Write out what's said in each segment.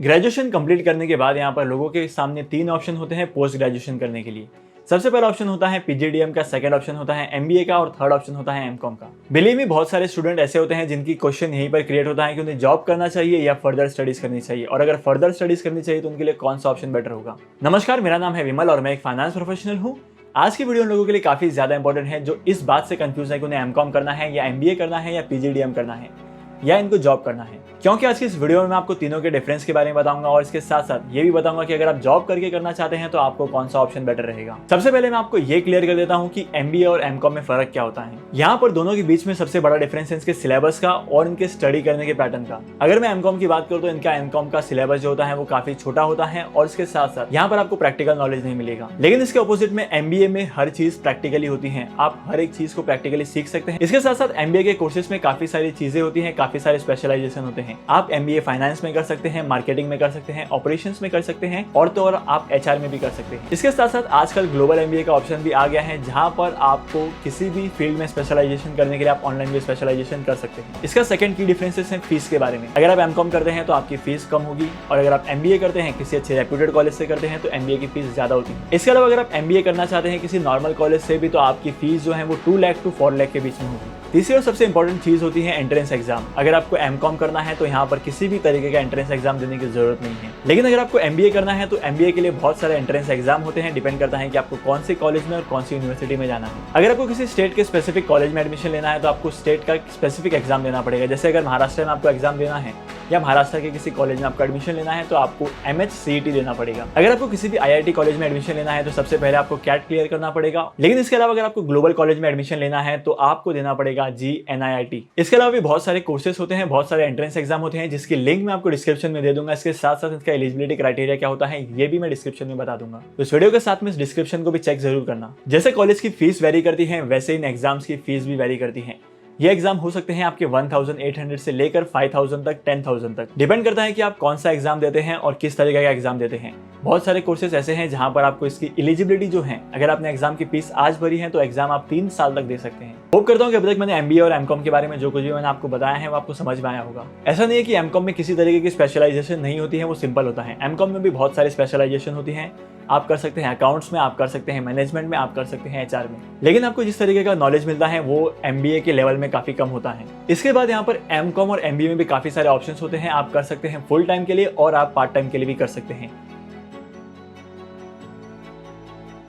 Graduation complete करने के बाद यहाँ पर लोगों के सामने 3 ऑप्शन होते हैं पोस्ट ग्रेजुएशन करने के लिए। सबसे पहला ऑप्शन होता है पीजीडीएम का, सेकंड ऑप्शन होता है एमबीए का और थर्ड ऑप्शन होता है एमकॉम का। बिलीव मी, बहुत सारे स्टूडेंट ऐसे होते हैं जिनकी क्वेश्चन यहीं पर क्रिएट होता है कि उन्हें जॉब करना चाहिए या फर्दर स्टडीज करनी चाहिए, और अगर फर्दर स्टडीज करनी चाहिए तो उनके लिए कौन सा ऑप्शन बेटर होगा। नमस्कार, मेरा नाम है विमल और मैं एक फाइनेंस प्रोफेशनल हूँ। आज की वीडियो उन लोगों के लिए काफी ज्यादा इंपॉर्टेंट है जो इस बात से कंफ्यूज है कि उन्हें एमकॉम करना है या एमबीए करना है या पीजीडीएम करना है या इनको जॉब करना है। क्योंकि आज की इस वीडियो में मैं आपको तीनों के डिफरेंस के बारे में बताऊंगा और इसके साथ साथ ये भी बताऊंगा कि अगर आप जॉब करके करना चाहते हैं तो आपको कौन सा ऑप्शन बेटर रहेगा। सबसे पहले मैं आपको ये क्लियर कर देता हूं कि एमबीए और एमकॉम में फर्क क्या होता है। यहाँ पर दोनों के बीच में सबसे बड़ा डिफरेंस है इनके सिलेबस का और इनके स्टडी करने के पैटर्न का। अगर मैं एमकॉम की बात करूँ तो इनका एमकॉम का सिलेबस जो होता है वो काफी छोटा होता है और इसके साथ साथ यहाँ पर आपको प्रैक्टिकल नॉलेज नहीं मिलेगा। लेकिन इसके अपोजिट में एमबीए में हर चीज प्रैक्टिकली होती है, आप हर एक चीज को प्रैक्टिकली सीख सकते हैं। इसके साथ साथ एमबीए के कोर्सेज में काफी सारी चीजें होती है, काफी सारे स्पेशलाइजेशन होते हैं। आप एमबीए फाइनेंस में कर सकते हैं, मार्केटिंग में कर सकते हैं, ऑपरेशंस में कर सकते हैं और तो और आप एचआर में भी कर सकते हैं। इसके साथ साथ आजकल ग्लोबल एमबीए का ऑप्शन भी आ गया है जहां पर आपको किसी भी फील्ड में स्पेशलाइजेशन करने के लिए आप ऑनलाइन भी स्पेशलाइजेशन कर सकते हैं। इसका सेकंड की डिफरेंसेस है फीस के बारे में। अगर आप एमकॉम करते हैं तो आपकी फीस कम होगी और अगर आप एमबीए करते हैं किसी अच्छे रेप्यूटेड कॉलेज से करते हैं तो एमबीए की फीस ज्यादा होती है। इसके अलावा अगर आप एमबीए करना चाहते हैं किसी नॉर्मल कॉलेज से भी तो आपकी फीस जो है वो 2 लाख to 4 लाख के बीच में होगी। तीसरी और सबसे इंपॉर्टेंट चीज होती है एंट्रेंस एग्जाम। अगर आपको एमकॉम करना है तो यहाँ पर किसी भी तरीके का एंट्रेंस एग्जाम देने की जरूरत नहीं है। लेकिन अगर आपको एमबीए करना है तो एमबीए के लिए बहुत सारे एंट्रेंस एग्जाम होते हैं। डिपेंड करता है कि आपको कौन से कॉलेज में और कौन सी यूनिवर्सिटी में जाना है। अगर आपको किसी स्टेट के स्पेसिफिक कॉलेज में एडमिशन लेना है तो आपको स्टेट का स्पेसिफिक एग्जाम देना पड़ेगा। जैसे अगर महाराष्ट्र में आपको एग्जाम देना है या महाराष्ट्र के किसी कॉलेज में आपको एडमिशन लेना है तो आपको MHCET देना पड़ेगा। अगर आपको किसी भी IIT कॉलेज में एडमिशन लेना है तो सबसे पहले आपको कैट क्लियर करना पड़ेगा। लेकिन इसके अलावा अगर आपको ग्लोबल कॉलेज में एडमिशन लेना है तो आपको देना पड़ेगा GNIIT। इसके अलावा भी बहुत सारे कोर्सेज होते हैं, बहुत सारे एंट्रेंस एग्जाम होते हैं जिसकी लिंक मैं आपको डिस्क्रिप्शन में दे दूंगा। इसके साथ साथ इसका एलिजिबिलिटी क्राइटेरिया क्या होता है ये भी मैं डिस्क्रिप्शन में बता दूंगा। तो इस वीडियो के साथ में इस डिस्क्रिप्शन को भी चेक जरूर करना। जैसे कॉलेज की फीस वेरी करती है वैसे इन एग्जाम्स की फीस भी वेरी करती है। ये एग्जाम हो सकते हैं आपके 1800 से लेकर 5000 तक, 10000 तक। डिपेंड करता है कि आप कौन सा एग्जाम देते हैं और किस तरीके का एग्जाम देते हैं। बहुत सारे कोर्सेज ऐसे हैं जहां पर आपको इसकी एलिजिबिलिटी जो है, अगर आपने एग्जाम की फीस आज भरी है तो एग्जाम आप 3 साल तक दे सकते हैं। होप करता हूं कि अभी तक मैंने एमबीए और एमकॉम के बारे में जो कुछ भी मैंने आपको बताया है वो आपको समझ में आया होगा। ऐसा नहीं है कि एमकॉम में किसी तरीके की स्पेशलाइजेशन नहीं होती है, वो सिंपल होता है। एमकॉम में भी बहुत सारी स्पेशलाइजेशन होती है। आप कर सकते हैं अकाउंट्स में, आप कर सकते हैं मैनेजमेंट में, आप कर सकते हैं एचआर में। लेकिन आपको जिस तरीके का नॉलेज मिलता है वो एमबीए के लेवल में काफी कम होता है। इसके बाद यहाँ पर एमकॉम और एमबीए में भी काफी सारे ऑप्शंस होते हैं। आप कर सकते हैं फुल टाइम के लिए और आप पार्ट टाइम के लिए भी कर सकते हैं।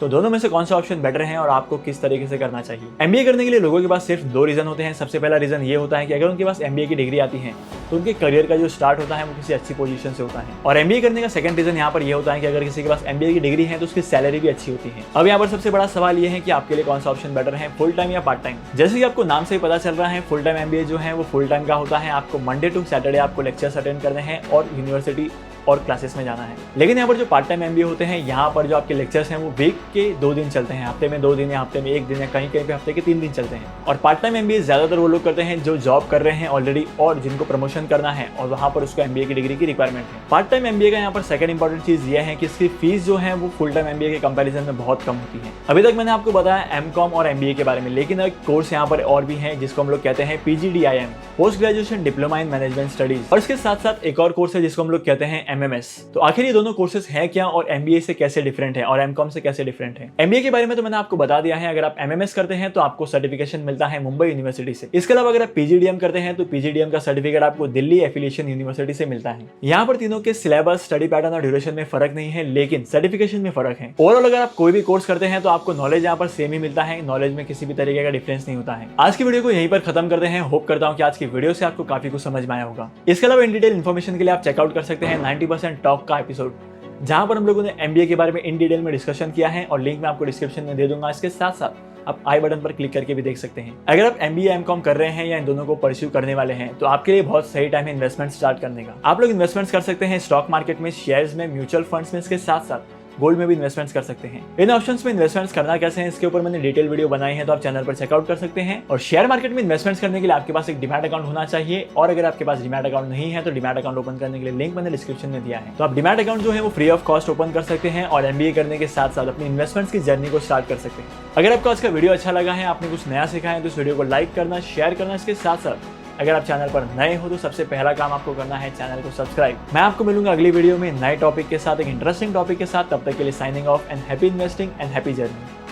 तो दोनों में से कौन सा ऑप्शन बेटर है और आपको किस तरीके से करना चाहिए। एमबीए करने के लिए लोगों के पास सिर्फ 2 रीजन होते हैं। सबसे पहला रीजन ये होता है कि अगर उनके पास एमबीए की डिग्री आती है तो उनके करियर का जो स्टार्ट होता है वो किसी अच्छी पोजीशन से होता है। और एमबीए करने का सेकंड रीजन यहाँ पर ये होता है कि अगर किसी के पास एमबीए की डिग्री है तो उसकी सैलरी भी अच्छी होती है। अब यहाँ पर सबसे बड़ा सवाल ये है कि आपके लिए कौन सा ऑप्शन बेटर है, फुल टाइम या पार्ट टाइम। जैसे कि आपको नाम से ही पता चल रहा है, फुल टाइम एमबीए जो है वो फुल टाइम का होता है। आपको मंडे टू सैटरडे आपको लेक्चर्स अटेंड करने हैं और यूनिवर्सिटी और क्लासेस में जाना है। लेकिन यहाँ पर जो पार्ट टाइम एमबीए होते हैं यहाँ पर जो आपके लेक्चर्स हैं वो वीक के 2 दिन चलते हैं, हफ्ते में 2 दिन या हफ्ते में 1 दिन या कहीं कहीं पे हफ्ते के 3 दिन चलते हैं। और पार्ट टाइम एमबीए ज्यादातर वो लोग करते हैं जो जॉब कर रहे हैं ऑलरेडी और जिनको प्रमोशन करना है और वहाँ पर उसको एमबीए की डिग्री की रिक्वायरमेंट है। पार्ट टाइम एमबीए का यहाँ पर सेकंड इंपॉर्टेंट चीज ये है कि इसकी फीस जो है वो फुल टाइम एमबीए के कंपैरिजन में बहुत कम होती है। अभी तक मैंने आपको बताया एमकॉम और एमबीए के बारे में, लेकिन एक कोर्स यहाँ पर और भी है जिसको हम लोग कहते हैं PGDIM, post graduation diploma in management studies. और इसके साथ साथ एक और कोर्स है जिसको हम लोग कहते हैं MMS। तो आखिर ये दोनों कोर्सेज हैं क्या और एमबीए से कैसे डिफरेंट है और एमकॉम से कैसे डिफरेंट है। एमबीए के बारे में तो मैंने आपको बता दिया है। अगर आप MMS करते हैं तो आपको सर्टिफिकेशन मिलता है मुंबई यूनिवर्सिटी से। इसके अलावा अगर आप पीजीडीएम करते हैं तो पीजीडीएम का सर्टिफिकेट आपको दिल्ली एफिलिएशन यूनिवर्सिटी से मिलता है। यहाँ पर तीनों के सिलेबस, स्टडी पैटर्न और ड्यूरेशन में फर्क नहीं है, लेकिन सर्टिफिकेशन में फर्क है। ओवरऑल अगर आप कोई भी कोर्स करते हैं तो आपको नॉलेज यहाँ पर सेम ही मिलता है, नॉलेज में किसी भी तरीके का डिफरेंस नहीं होता है। आज की वीडियो को यहीं पर खत्म करते हैं। होप करता हूँ कि आज की वीडियो से आपको काफी कुछ समझ में आया होगा। इसके अलावा इन डिटेल इन्फॉर्मेशन के लिए आप चेकआउट कर सकते हैं 90% टॉक का एपिसोड, जहां पर हम लोगों ने एमबीए के बारे में इन डिटेल में डिस्कशन किया है और लिंक मैं आपको डिस्क्रिप्शन में दे दूंगा। इसके साथ साथ आप आई बटन पर क्लिक करके भी देख सकते हैं। अगर आप एमबीए एमकॉम कर रहे हैं या इन दोनों को परस्यू करने वाले हैं तो आपके लिए बहुत सही टाइम है इन्वेस्टमेंट स्टार्ट करने का। आप लोग इन्वेस्टमेंट्स कर सकते हैं स्टॉक मार्केट में, शेयर्स में, म्यूचुअल फंड्स में, इसके साथ साथ गोल्ड में भी इन्वेस्टमेंट्स कर सकते हैं। इन ऑप्शंस में इन्वेस्टमेंट्स करना कैसे है इसके ऊपर मैंने डिटेल वीडियो बनाई है, तो आप चैनल पर चेकआउट कर सकते हैं। और शेयर मार्केट में इन्वेस्टमेंट्स करने के लिए आपके पास एक डीमैट अकाउंट होना चाहिए, और अगर आपके पास डीमैट अकाउंट नहीं है तो डीमैट अकाउंट ओपन करने के लिए लिंक मैंने डिस्क्रिप्शन में दिया है। तो आप डीमैट अकाउंट जो है वो फ्री ऑफ कॉस्ट ओपन कर सकते हैं और एमबीए करने के साथ साथ अपनी इन्वेस्टमेंट्स की जर्नी को स्टार्ट कर सकते हैं। अगर आपको आज का वीडियो अच्छा लगा है, आपने कुछ नया सीखा है, तो इस वीडियो को लाइक करना, शेयर करना, इसके साथ साथ अगर आप चैनल पर नए हो तो सबसे पहला काम आपको करना है चैनल को सब्सक्राइब। मैं आपको मिलूंगा अगली वीडियो में नए टॉपिक के साथ, एक इंटरेस्टिंग टॉपिक के साथ। तब तक के लिए signing off and happy investing and happy journey.